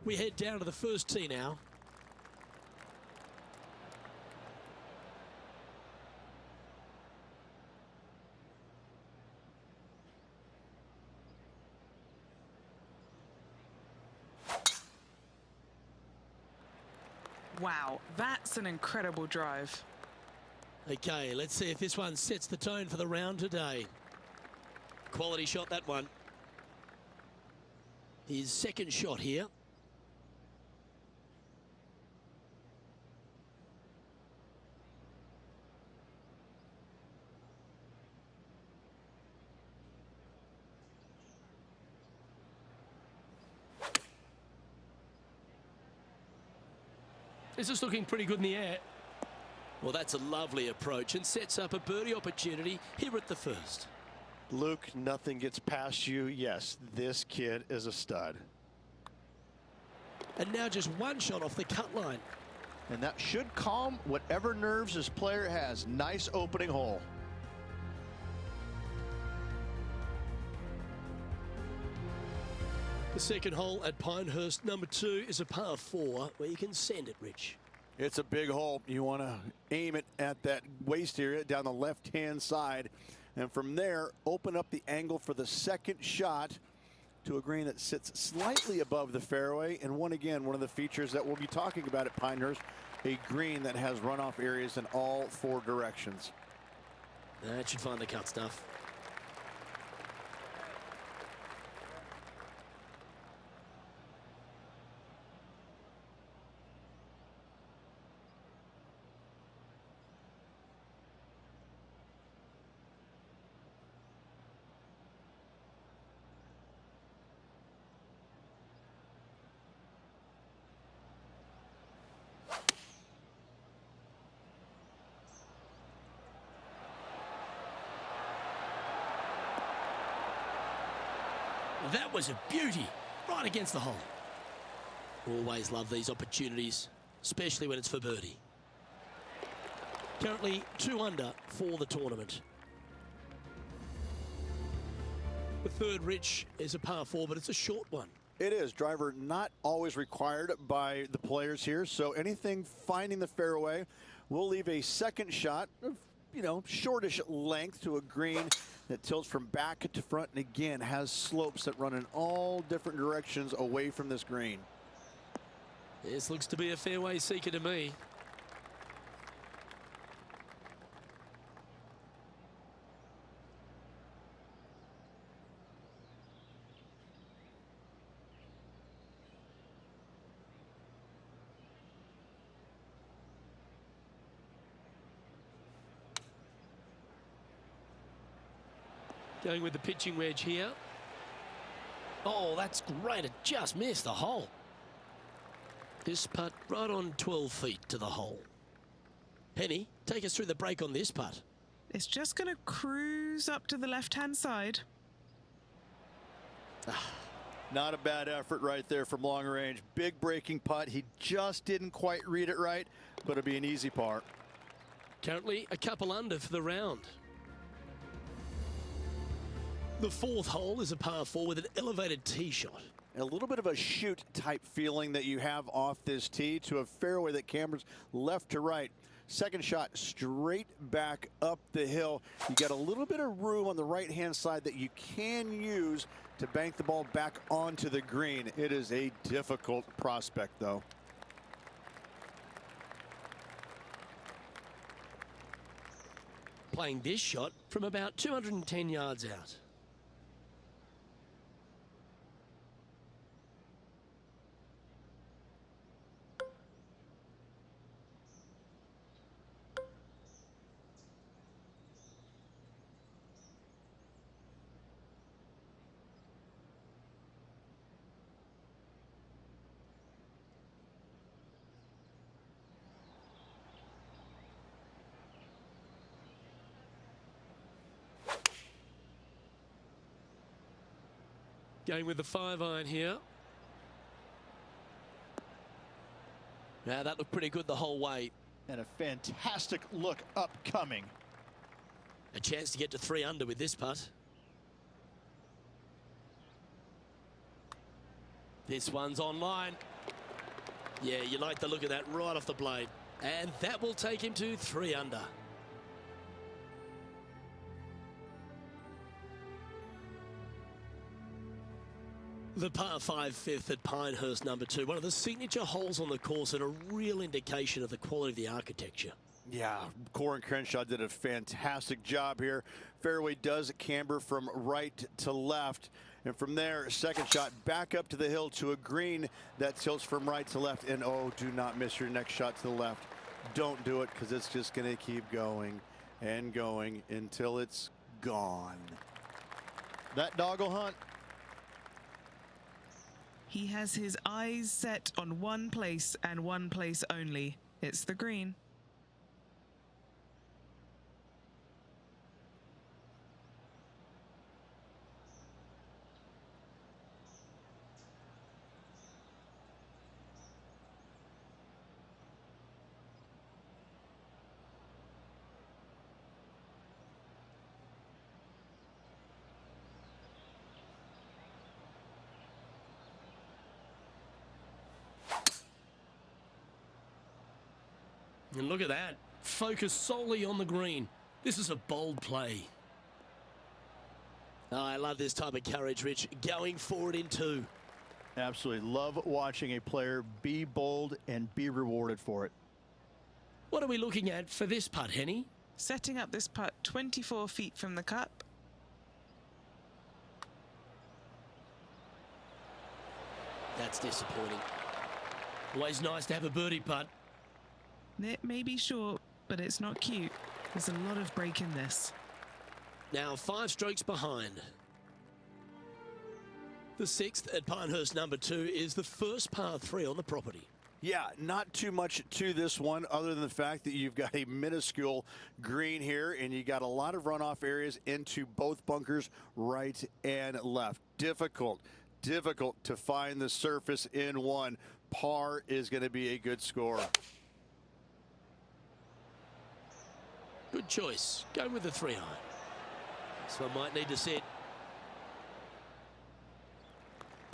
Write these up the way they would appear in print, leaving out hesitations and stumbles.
We head down to the first tee now. Wow, that's an incredible drive. Okay, let's see if this one sets the tone for the round today. Quality shot, that one. His second shot here. This is looking pretty good in the air. Well, that's a lovely approach and sets up a birdie opportunity here at the first. Luke, nothing gets past you. Yes, this kid is a stud. And now just one shot off the cut line. And that should calm whatever nerves this player has. Nice opening hole. The second hole at Pinehurst, number 2, is a par 4 where you can send it, Rich. It's a big hole. You want to aim it at that waist area down the left-hand side. And from there, open up the angle for the second shot to a green that sits slightly above the fairway. And one of the features that we'll be talking about at Pinehurst, a green that has runoff areas in all 4 directions. That should find the cut stuff. That was a beauty, right against the hole. Always love these opportunities, especially when it's for birdie. Currently 2 under for the tournament. The third, Rich, is a par 4, but it's a short one. It is. Driver not always required by the players here, so anything finding the fairway, we'll leave a second shot of, shortish length to a green that tilts from back to front and again has slopes that run in all different directions away from this green. This looks to be a fairway seeker to me. Going with the pitching wedge here. Oh, that's great. It just missed the hole. This putt right on 12 feet to the hole. Penny, take us through the break on this putt. It's just going to cruise up to the left-hand side. Not a bad effort right there from long range. Big breaking putt. He just didn't quite read it right, but it'll be an easy par. Currently a couple under for the round. The fourth hole is a par 4 with an elevated tee shot. A little bit of a shoot type feeling that you have off this tee to a fairway that cambers left to right. Second shot straight back up the hill. You got a little bit of room on the right hand side that you can use to bank the ball back onto the green. It is a difficult prospect though. Playing this shot from about 210 yards out. Going with the 5-iron here. Now that looked pretty good the whole way. And a fantastic look upcoming. A chance to get to 3 under with this putt. This one's online. Yeah, you like the look of that right off the blade. And that will take him to 3 under. The par 5 fifth at Pinehurst number 2, one of the signature holes on the course and a real indication of the quality of the architecture. Yeah, Corin Crenshaw did a fantastic job here. Fairway does camber from right to left. And from there, second shot back up to the hill to a green that tilts from right to left. And oh, do not miss your next shot to the left. Don't do it, because it's just going to keep going and going until it's gone. That dog will hunt. He has his eyes set on one place and one place only. It's the green. And look at that. Focus solely on the green. This is a bold play. Oh, I love this type of courage, Rich. Going forward in 2. Absolutely. Love watching a player be bold and be rewarded for it. What are we looking at for this putt, Henny? Setting up this putt 24 feet from the cup. That's disappointing. Always nice to have a birdie putt. It may be short, but it's not cute. There's a lot of break in this. Now 5 strokes behind. The 6th at Pinehurst number 2 is the first par 3 on the property. Yeah, not too much to this one other than the fact that you've got a minuscule green here and you got a lot of runoff areas into both bunkers, right and left. Difficult to find the surface in one. Par is going to be a good score. Good choice. Go with the 3 iron. This one might need to sit.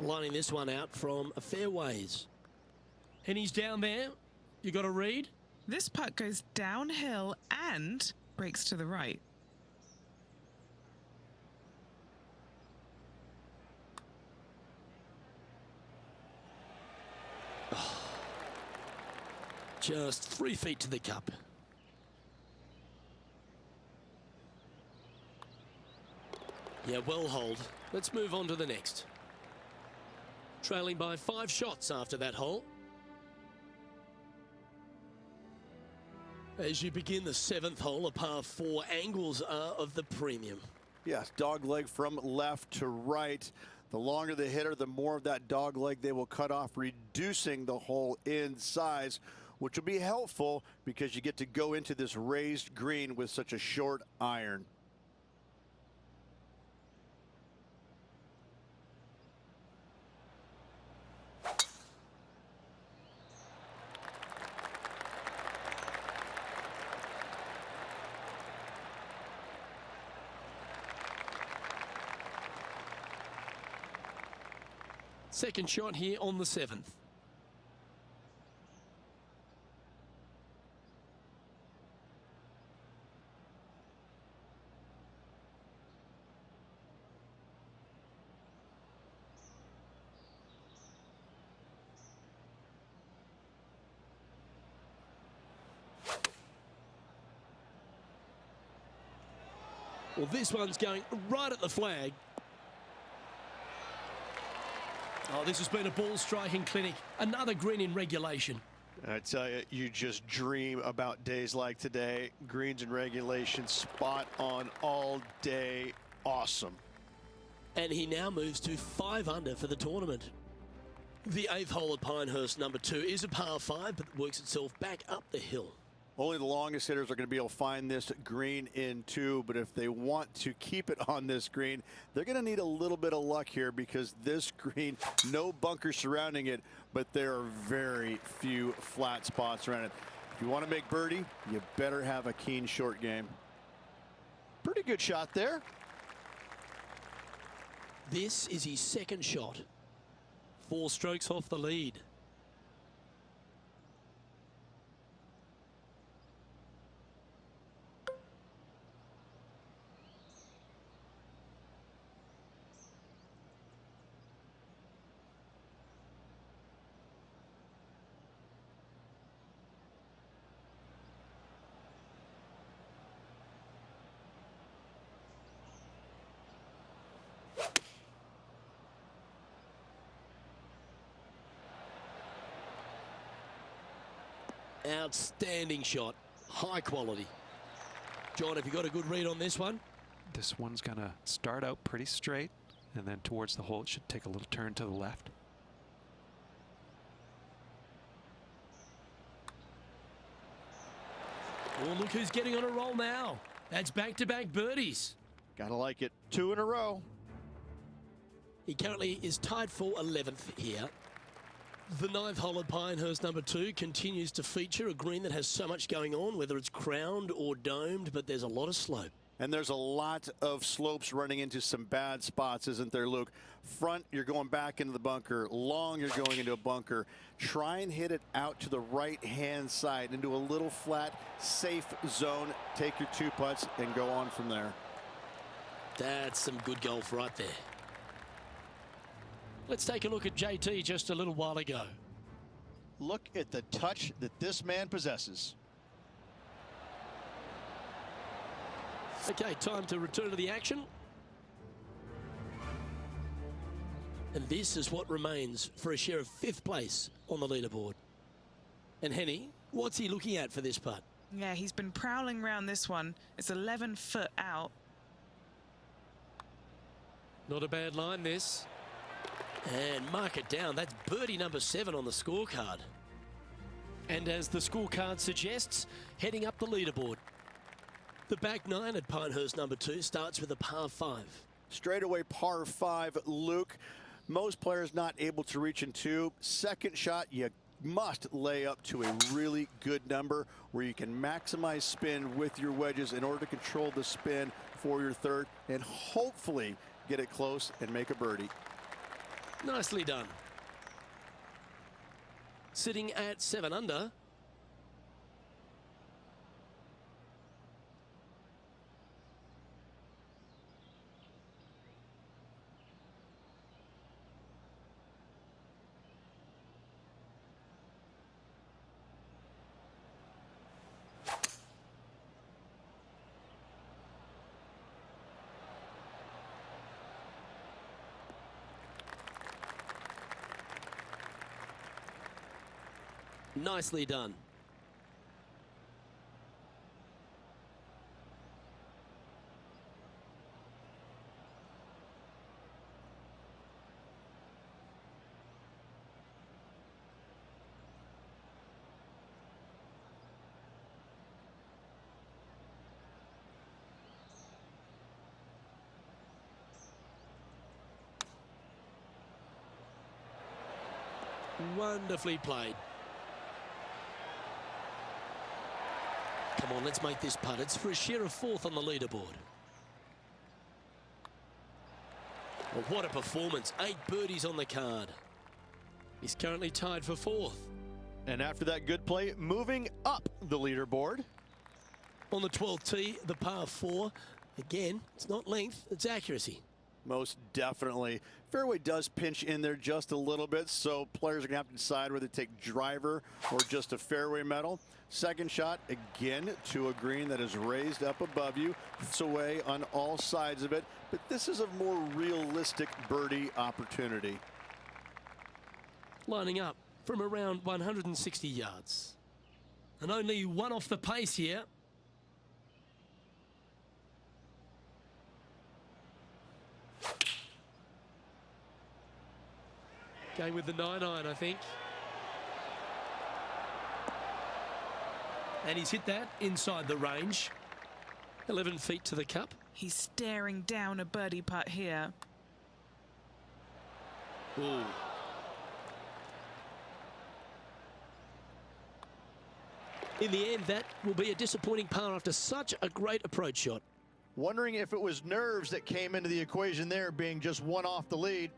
Lining this one out from a fair ways. And he's down there. You got to read. This putt goes downhill and breaks to the right. Just 3 feet to the cup. Yeah, well hold. Let's move on to the next. Trailing by 5 shots after that hole. As you begin the 7th hole, a par 4, angles are of the premium. Yes, dog leg from left to right. The longer the hitter, the more of that dog leg they will cut off, reducing the hole in size, which will be helpful because you get to go into this raised green with such a short iron. Second shot here on the 7th. Well, this one's going right at the flag. Oh, this has been a ball striking clinic. Another green in regulation. I tell you, you just dream about days like today. Greens in regulation, spot on all day. Awesome. And he now moves to 5 under for the tournament. The 8th hole at Pinehurst number 2 is a par 5, but works itself back up the hill. Only the longest hitters are going to be able to find this green in 2, but if they want to keep it on this green, they're going to need a little bit of luck here because this green, no bunker surrounding it, but there are very few flat spots around it. If you want to make birdie, you better have a keen short game. Pretty good shot there. This is his second shot. 4 strokes off the lead. Outstanding shot. High quality. John, have you got a good read on this one? This one's going to start out pretty straight, and then towards the hole it should take a little turn to the left. Oh, look who's getting on a roll now. That's back-to-back birdies. Gotta like it. 2 in a row. He currently is tied for 11th here. The 9th hole at Pinehurst number 2 continues to feature a green that has so much going on, whether it's crowned or domed, but there's a lot of slope. And there's a lot of slopes running into some bad spots, isn't there, Luke? Front, you're going back into the bunker. Long, you're going into a bunker. Try and hit it out to the right-hand side into a little flat, safe zone. Take your 2 putts and go on from there. That's some good golf right there. Let's take a look at JT just a little while ago. Look at the touch that this man possesses. Okay, time to return to the action. And this is what remains for a share of 5th place on the leaderboard. And Henny, what's he looking at for this putt? Yeah, he's been prowling around this one. It's 11 foot out. Not a bad line, this. And mark it down. That's birdie number 7 on the scorecard. And as the scorecard suggests, heading up the leaderboard. The back 9 at Pinehurst number 2 starts with a par 5. Straightaway par 5, Luke. Most players not able to reach in 2. Second shot, you must lay up to a really good number where you can maximize spin with your wedges in order to control the spin for your 3rd and hopefully get it close and make a birdie. Nicely done. Sitting at 7 under. Nicely done. Wonderfully played. Come on, let's make this putt. It's for a share of 4th on the leaderboard. Well, what a performance. 8 birdies on the card. He's currently tied for 4th. And after that good play, moving up the leaderboard. On the 12th tee, the par 4. Again, it's not length, it's accuracy. Most definitely. Fairway does pinch in there just a little bit, so players are going to have to decide whether to take driver or just a fairway metal. Second shot, again, to a green that is raised up above you. It's away on all sides of it, but this is a more realistic birdie opportunity. Lining up from around 160 yards. And only one off the pace here. Going with the 9-iron, I think. And he's hit that inside the range. 11 feet to the cup. He's staring down a birdie putt here. Ooh. In the end, that will be a disappointing par after such a great approach shot. Wondering if it was nerves that came into the equation there, being just 1 off the lead.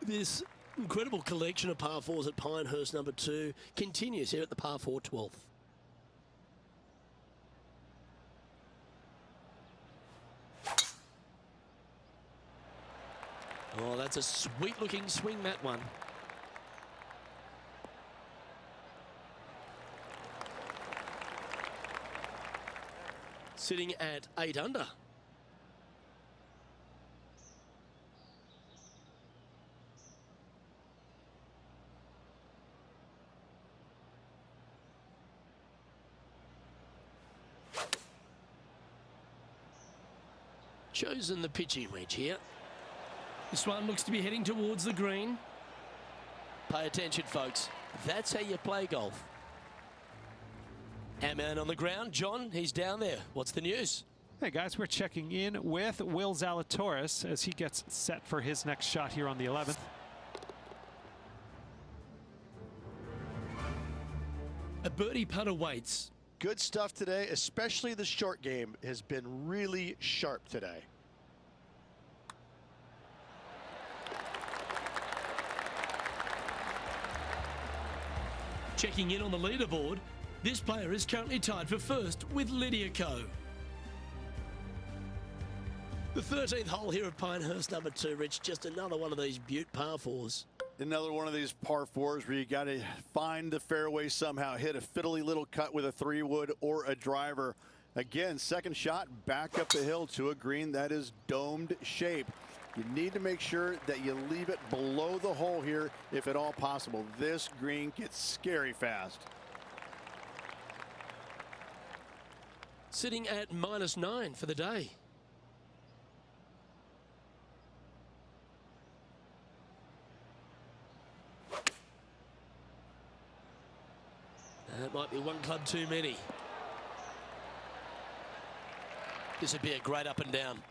This incredible collection of par 4s at Pinehurst number 2 continues here at the par 4 12th. Oh, that's a sweet looking swing, that one. Sitting at 8 under. Chosen the pitching wedge here. This one looks to be heading towards the green. Pay attention, folks. That's how you play golf. Our man on the ground, John, he's down there. What's the news? Hey guys, we're checking in with Will Zalatoris as he gets set for his next shot here on the 11th. A birdie putt awaits. Good stuff today, especially the short game has been really sharp today. Checking in on the leaderboard, this player is currently tied for first with Lydia Ko. The 13th hole here at Pinehurst, number 2, Rich. Just another one of these beaut par 4s. Another one of these par 4s where you got to find the fairway somehow, hit a fiddly little cut with a 3-wood or a driver. Again, second shot back up the hill to a green that is domed shape. You need to make sure that you leave it below the hole here if at all possible. This green gets scary fast. Sitting at -9 for the day. That might be one club too many. This would be a great up and down.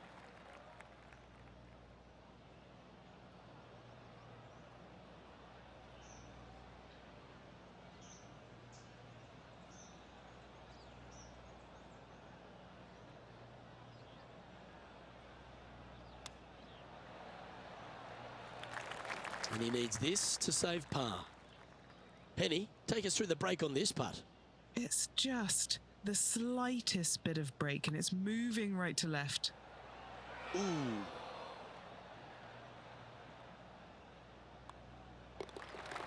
And he needs this to save par. Penny, take us through the break on this putt. It's just the slightest bit of break and it's moving right to left. Ooh.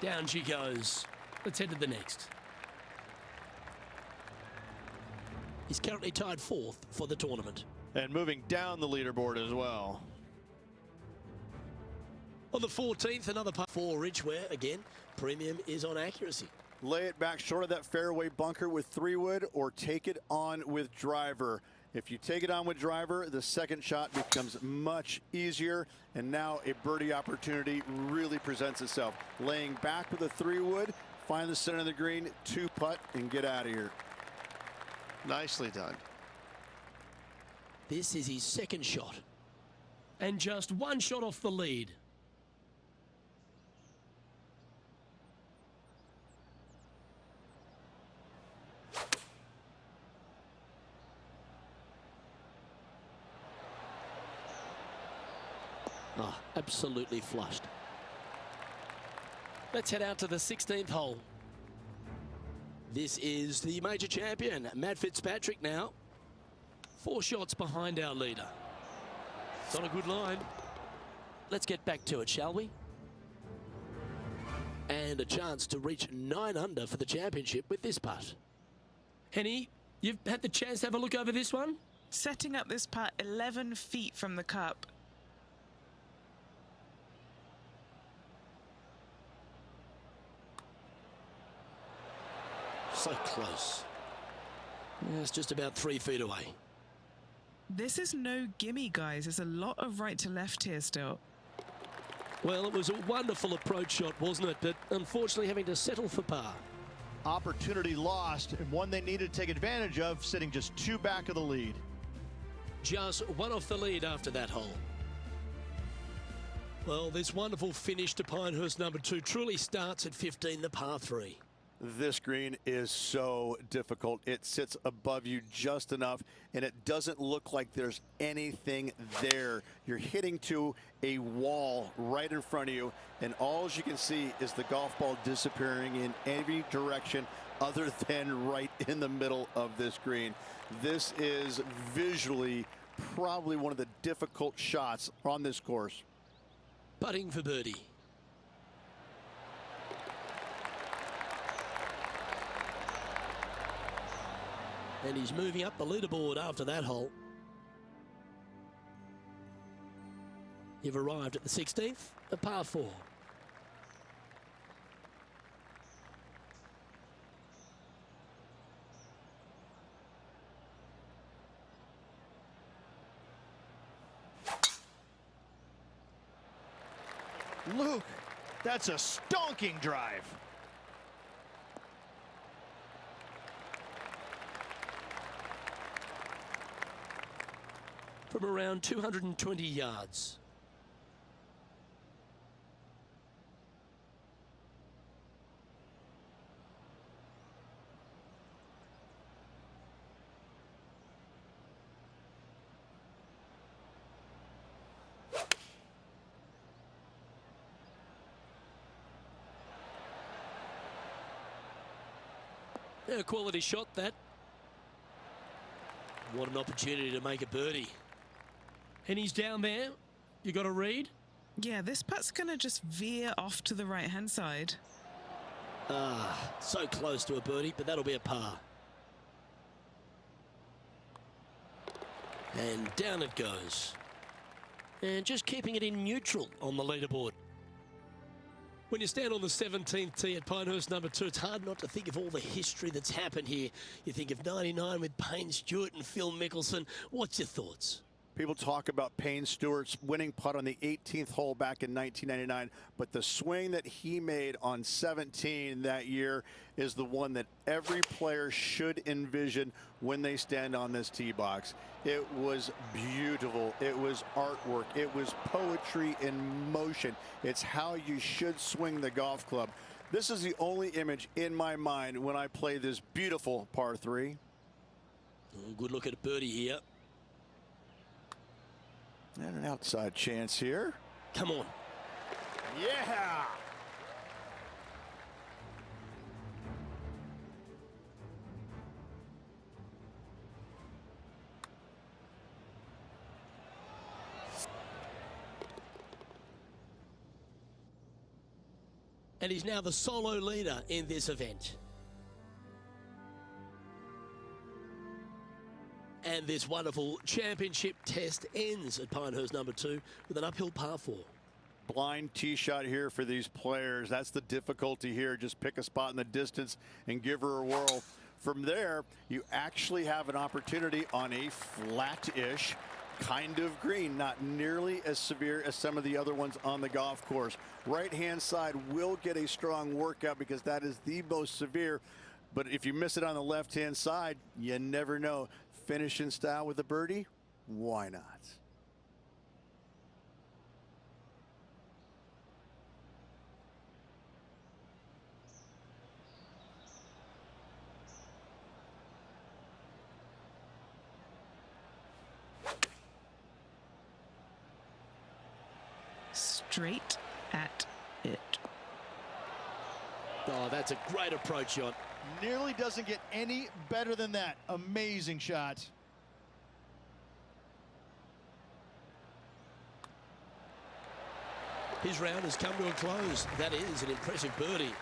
Down she goes. Let's head to the next. He's currently tied 4th for the tournament. And moving down the leaderboard as well. On the 14th, another par 4, Rich, where, again, premium is on accuracy. Lay it back short of that fairway bunker with 3-wood or take it on with driver. If you take it on with driver, the second shot becomes much easier, and now a birdie opportunity really presents itself. Laying back with a 3-wood, find the center of the green, 2-putt, and get out of here. Nicely done. This is his second shot. And just one shot off the lead. Oh, absolutely flushed. Let's head out to the 16th hole. This is the major champion, Matt Fitzpatrick now. 4 shots behind our leader. It's on a good line. Let's get back to it, shall we? And a chance to reach 9 under for the championship with this putt. Henny, you've had the chance to have a look over this one? Setting up this putt 11 feet from the cup. So close. Yeah, it's just about 3 feet away. This is no gimme, guys. There's a lot of right to left here still. Well, it was a wonderful approach shot, wasn't it? But unfortunately having to settle for par. Opportunity lost, and one they needed to take advantage of, sitting just 2 back of the lead. Just 1 off the lead after that hole. Well, this wonderful finish to Pinehurst number 2 truly starts at 15, the par 3. This green is so difficult. It sits above you just enough, and it doesn't look like there's anything there. You're hitting to a wall right in front of you, and all you can see is the golf ball disappearing in every direction other than right in the middle of this green. This is visually probably one of the difficult shots on this course. Putting for birdie. And he's moving up the leaderboard after that hole. You've arrived at the 16th, a par 4. Luke, that's a stonking drive. From around 220 yards. Yeah, a quality shot that. What an opportunity to make a birdie. And he's down there. You got to read. Yeah, this putt's going to just veer off to the right-hand side. Ah, so close to a birdie, but that'll be a par. And down it goes. And just keeping it in neutral on the leaderboard. When you stand on the 17th tee at Pinehurst number 2, it's hard not to think of all the history that's happened here. You think of 99 with Payne Stewart and Phil Mickelson. What's your thoughts? People talk about Payne Stewart's winning putt on the 18th hole back in 1999, but the swing that he made on 17 that year is the one that every player should envision when they stand on this tee box. It was beautiful. It was artwork. It was poetry in motion. It's how you should swing the golf club. This is the only image in my mind when I play this beautiful par 3. Oh, good look at a birdie here. And an outside chance here. Come on. Yeah. And he's now the solo leader in this event. And this wonderful championship test ends at Pinehurst number 2 with an uphill par 4. Blind tee shot here for these players. That's the difficulty here. Just pick a spot in the distance and give her a whirl. From there, you actually have an opportunity on a flat-ish kind of green, not nearly as severe as some of the other ones on the golf course. Right-hand side will get a strong workout because that is the most severe. But if you miss it on the left-hand side, you never know. Finish in style with a birdie? Why not? Straight at it. Oh, that's a great approach shot. Nearly doesn't get any better than that. Amazing shot. His round has come to a close. That is an impressive birdie.